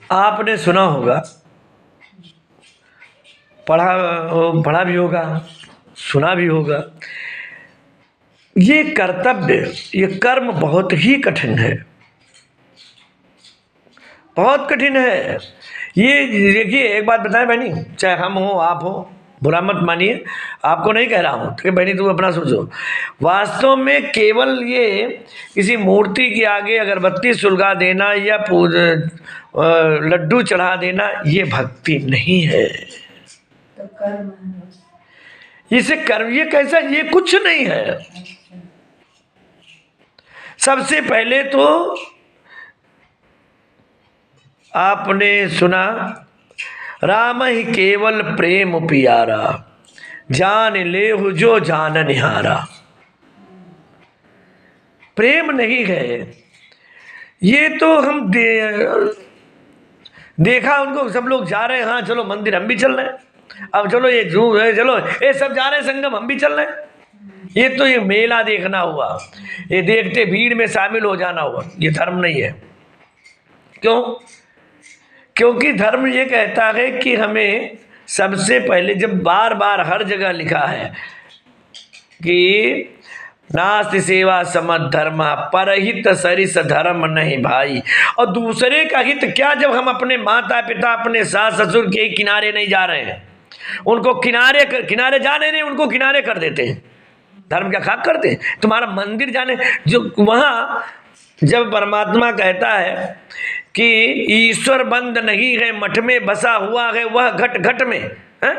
आपने सुना होगा, पढ़ा भी होगा, सुना भी होगा, ये कर्तव्य, ये कर्म बहुत ही कठिन है, बहुत कठिन है। ये देखिए, एक बात बताएं बहनी, चाहे हम हो आप हो, बुरा मत मानिए, आपको नहीं कह रहा हूँ कि बहनी तुम अपना सोचो। वास्तव में केवल ये किसी मूर्ति के आगे अगरबत्ती सुलगा देना या लड्डू चढ़ा देना, ये भक्ति नहीं है। तो कर्म है। इसे कर्म, ये कैसा, ये कुछ नहीं है। सबसे पहले तो आपने सुना, राम ही केवल प्रेम पियारा, जान लेहु जो जान निहारा। प्रेम नहीं है, ये तो हम देखा उनको, सब लोग जा रहे हैं, हाँ चलो मंदिर हम भी चल रहे हैं, अब चलो ये चलो ये सब जा रहे हैं संगम, हम भी चल रहे हैं। ये तो ये मेला देखना हुआ, ये देखते भीड़ में शामिल हो जाना हुआ, ये धर्म नहीं है। क्यों? क्योंकि धर्म ये कहता है कि हमें सबसे पहले, जब बार बार हर जगह लिखा है कि नास्ति सेवा समद धर्म, परहित सरिस धर्म नहीं भाई। और दूसरे का हित क्या, जब हम अपने माता पिता, अपने सास ससुर के किनारे नहीं जा रहे हैं, उनको किनारे जाने नहीं, उनको किनारे कर देते हैं, धर्म क्या खाक करते हैं? तुम्हारा मंदिर जाने, जो वहाँ जब परमात्मा कहता है कि ईश्वर बंद नहीं है, मठ में बसा हुआ है वह घट घट में है?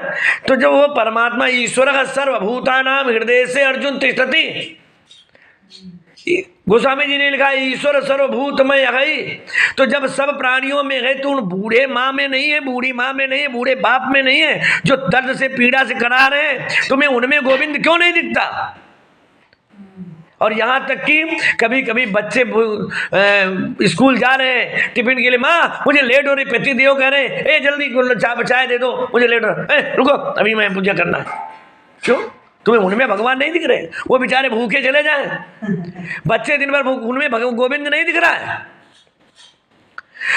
तो जब वो परमात्मा ईश्वर का सर्वभूतानाम हृदय से अर्जुन तिष्ठति, गोस्वामी जी ने लिखा ईश्वर सर्वभूतमय है। तो जब सब प्राणियों में है, तो उन बूढ़े माँ में नहीं है, बूढ़ी माँ में नहीं है, बूढ़े बाप में नहीं है, जो दर्द से पीड़ा से करा रहे हैं, तुम्हें उनमें गोविंद क्यों नहीं दिखता? और यहाँ तक कि कभी कभी बच्चे स्कूल जा रहे हैं, टिफिन के लिए, माँ मुझे लेट हो रही, पति देव कह रहे हैं, ए जल्दी चाय दे दो, मुझे लेट हो रहा है, रुको अभी मैं पूजा करना है। क्यों? तुम्हें उनमें भगवान नहीं दिख रहे? वो बेचारे भूखे चले जाएं, बच्चे दिन भर उनमें गोविंद नहीं दिख रहा है।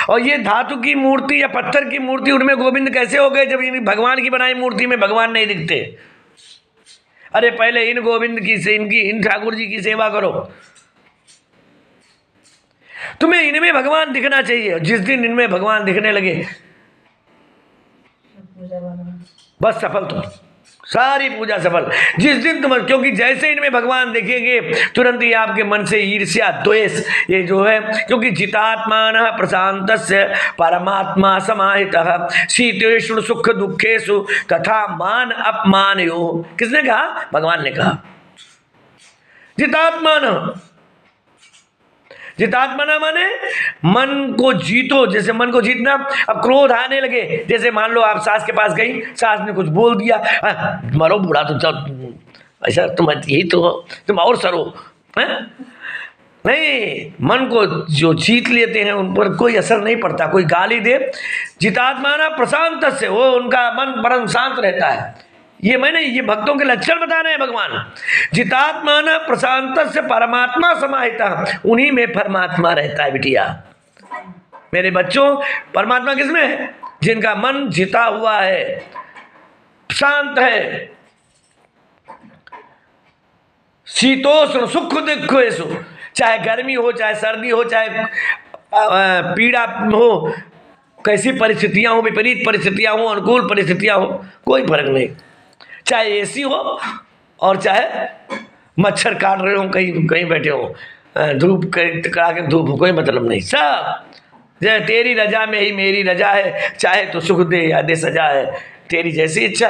और ये धातु की मूर्ति या पत्थर की मूर्ति, उनमें गोविंद कैसे हो गए, जब भगवान की बनाई मूर्ति में भगवान नहीं दिखते? अरे पहले इन गोविंद की से, इन ठाकुर जी की सेवा करो, तुम्हें इनमें भगवान दिखना चाहिए। जिस दिन इनमें भगवान दिखने लगे, बस सफल तुम, सारी पूजा सफल। जिस दिन तुम, क्योंकि जैसे इनमें भगवान देखेंगे, तुरंत ही आपके मन से ईर्ष्या द्वेष ये जो है, क्योंकि जितात्मानः प्रशांतस्य परमात्मा समाहितः शीतेषु सुख दुखेषु तथा मान अपमानयोः। किसने कहा? भगवान ने कहा। जितात्मानः, जितात्मना माने मन को जीतो। जैसे मन को जीतना, अब क्रोध आने लगे, जैसे मान लो आप सास के पास गई, सास ने कुछ बोल दिया, मरो बूढ़ा तो चल, ऐसा तुम यही तो हो, तुम और सरो है? नहीं, मन को जो जीत लेते हैं उन पर कोई असर नहीं पड़ता, कोई गाली दे। जितात्माना प्रशांत से, वो उनका मन परम शांत रहता है। ये मैंने, ये भक्तों के लक्षण बता रहे हैं भगवान। जितात्माना प्रशांत से परमात्मा समाहिता, उन्हीं में परमात्मा रहता है बिटिया। मेरे बच्चों, परमात्मा किसमें है? जिनका मन जिता हुआ है, शांत है। शीतोष्ण सुख दुखेषु, चाहे गर्मी हो, चाहे सर्दी हो, चाहे पीड़ा हो, कैसी परिस्थितियां हो, विपरीत परिस्थितियां हो, अनुकूल परिस्थितियां हो, कोई फर्क नहीं। चाहे एसी हो और चाहे मच्छर काट रहे हो, कहीं कहीं बैठे हो, धूप कड़ा के धूप हो, कोई मतलब नहीं। सब जय तेरी रजा में ही मेरी रजा है, चाहे तो सुख दे या दे सजा है, तेरी जैसी इच्छा।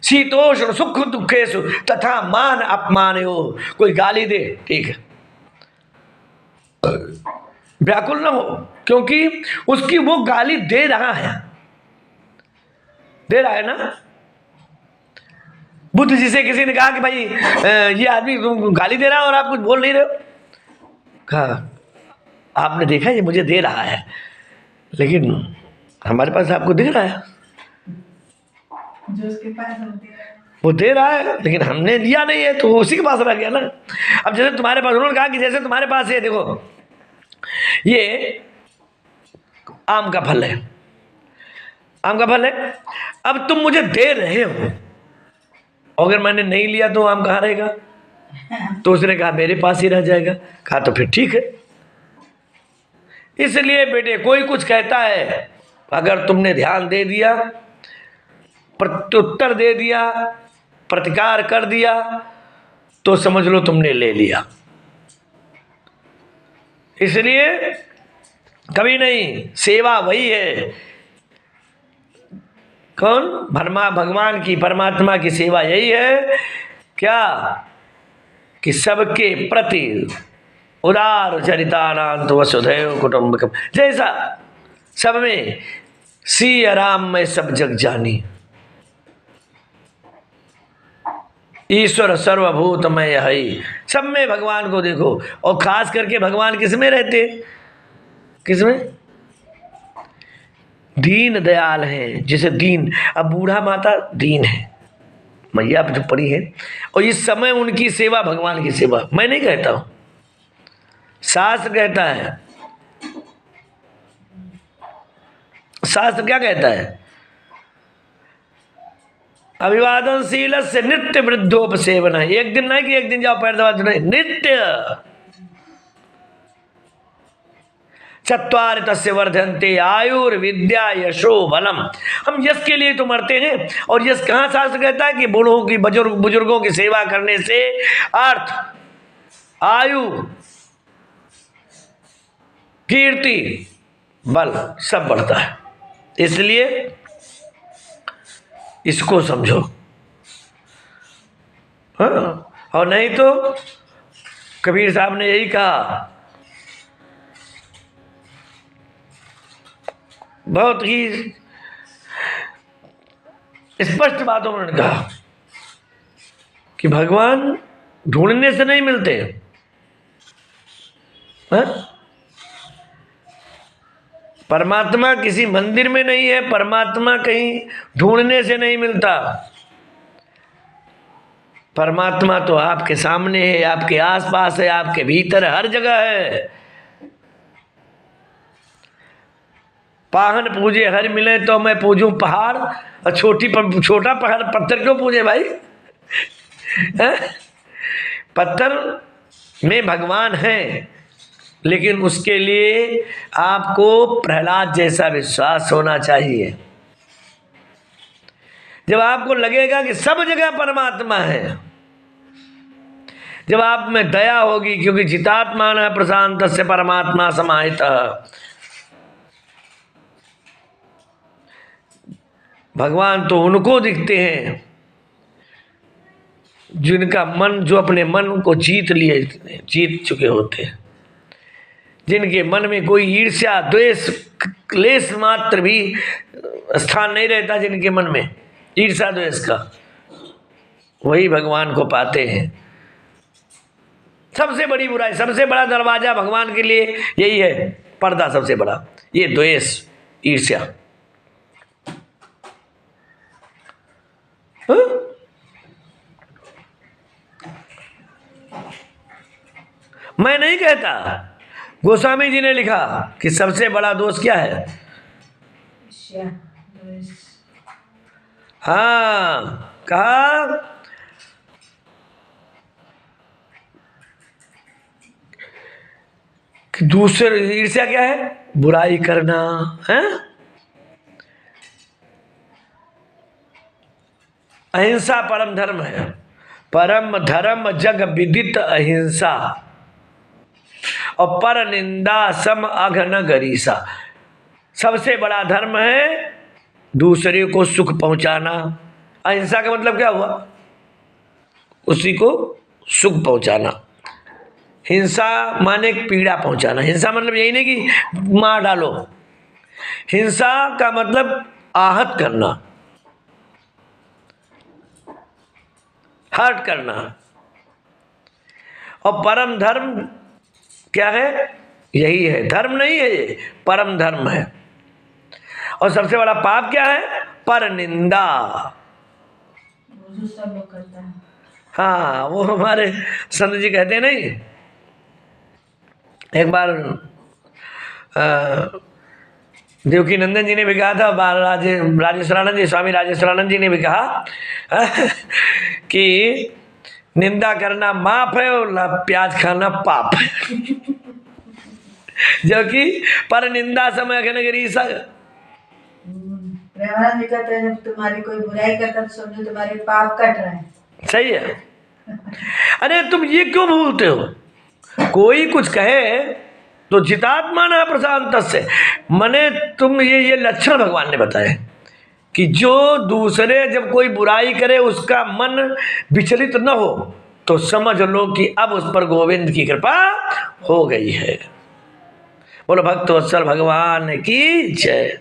शीतोष्ण सुख दुखेषु तथा मान अपमानयोः, कोई गाली दे ठीक है, व्याकुल न हो, क्योंकि उसकी वो गाली दे रहा है ना। बुद्ध जी से किसी ने कहा कि भाई ये आदमी तुम गाली दे रहा है और आप कुछ बोल नहीं रहे हो। कहा आपने देखा ये मुझे दे रहा है, लेकिन हमारे पास आपको दिख रहा है, जो उसके पास वो दे रहा है, लेकिन हमने लिया नहीं है, तो उसी के पास रह गया ना। अब जैसे तुम्हारे पास, उन्होंने कहा कि जैसे तुम्हारे पास है, देखो ये आम का फल है, आम का फल है। अब तुम मुझे दे रहे हो, अगर मैंने नहीं लिया तो आम कहाँ रहेगा? तो उसने कहा मेरे पास ही रह जाएगा। कहा तो फिर ठीक है। इसलिए बेटे कोई कुछ कहता है, अगर तुमने ध्यान दे दिया, प्रत्युत्तर दे दिया, प्रतिकार कर दिया, तो समझ लो तुमने ले लिया। इसलिए कभी नहीं, सेवा वही है। कौन? भगवान की, परमात्मा की सेवा यही है क्या? कि सबके प्रति उदार चरितानां तो वसुधैव कुटुंबकम, जैसा सब में सिया राम में सब जग जानी, ईश्वर सर्वभूतमय है। सब में भगवान को देखो, और खास करके भगवान किस में रहते? किस में? दीन दयाल है। जैसे दीन, अब बूढ़ा माता दीन है, मैया जो पड़ी है, और इस समय उनकी सेवा भगवान की सेवा। मैं नहीं कहता हूं, शास्त्र कहता है। शास्त्र क्या कहता है? अभिवादनशील से नित्य वृद्धोपसेवन है। एक दिन नहीं कि एक दिन जाओ पैर दबा, नहीं, नित्य। चत्वार तस्य वर्धन्ते आयुर्विद्या यशो बलम। हम यश के लिए तो मरते हैं, और यश कहाँ? शास्त्र कहता है कि बूढ़ों की, बुजुर्गों की सेवा करने से अर्थ, आयु, कीर्ति, बल सब बढ़ता है। इसलिए इसको समझो। हाँ, और नहीं तो कबीर साहब ने यही कहा, बहुत ही स्पष्ट बातों में उन्होंने कहा कि भगवान ढूंढने से नहीं मिलते। हाँ? परमात्मा किसी मंदिर में नहीं है, परमात्मा कहीं ढूंढने से नहीं मिलता। परमात्मा तो आपके सामने है, आपके आसपास है, आपके भीतर हर जगह है। पाहन पूजे हर मिले तो मैं पूजूं पहाड़, और छोटा पहाड़ पत्थर क्यों पूजे भाई? पत्थर में भगवान है, लेकिन उसके लिए आपको प्रहलाद जैसा विश्वास होना चाहिए। जब आपको लगेगा कि सब जगह परमात्मा है, जब आप में दया होगी, क्योंकि जितात्मा न प्रशांत से परमात्मा समाहितः। भगवान तो उनको दिखते हैं जिनका मन, जो अपने मन को जीत चुके होते हैं, जिनके मन में कोई ईर्ष्या, द्वेष, क्लेश मात्र भी स्थान नहीं रहता, जिनके मन में ईर्ष्या द्वेष का, वही भगवान को पाते हैं। सबसे बड़ी बुराई, सबसे बड़ा दरवाजा भगवान के लिए यही है, पर्दा सबसे बड़ा, ये द्वेष, ईर्ष्या। मैं नहीं कहता, गोस्वामी जी ने लिखा कि सबसे बड़ा दोष क्या है? हाँ, कहा कि दूसरे, ईर्ष्या क्या है? बुराई करना है। अहिंसा परम धर्म है। परम धर्म जग विदित अहिंसा, और पर निंदा सम अघ न गरीसा। सबसे बड़ा धर्म है दूसरे को सुख पहुंचाना। अहिंसा का मतलब क्या हुआ? उसी को सुख पहुंचाना। हिंसा माने पीड़ा पहुंचाना। हिंसा मतलब यही नहीं कि मार डालो, हिंसा का मतलब आहत करना, हर्ट करना। और परम धर्म क्या है? यही है, धर्म नहीं है ये, परम धर्म है। और सबसे बड़ा पाप क्या है? पर निंदा। सब लोग करता है। हाँ, वो हमारे संत जी कहते नहीं, एक बार देवकी नंदन जी ने भी कहा था, राजेश्वरानंद जी, स्वामी राजेश्वरानंद जी ने भी कहा कि निंदा करना माफ है और प्याज खाना पाप है। जबकि पर निंदा समय घनगरी सग। प्रेमानंद जी कहते हैं जब तुम्हारी कोई बुराई करता है तो समझो तुम्हारे पाप कट रहे हैं। सही है। अरे तुम ये क्यों भूलते हो? कोई कुछ कहे तो जितात्मा न प्रशांत से, मने तुम ये लक्षण भगवान ने बताए कि जो दूसरे जब कोई बुराई करे उसका मन विचलित न हो तो समझ लो कि अब उस पर गोविंद की कृपा हो गई है। बोलो भक्त वत्सल भगवान की जय।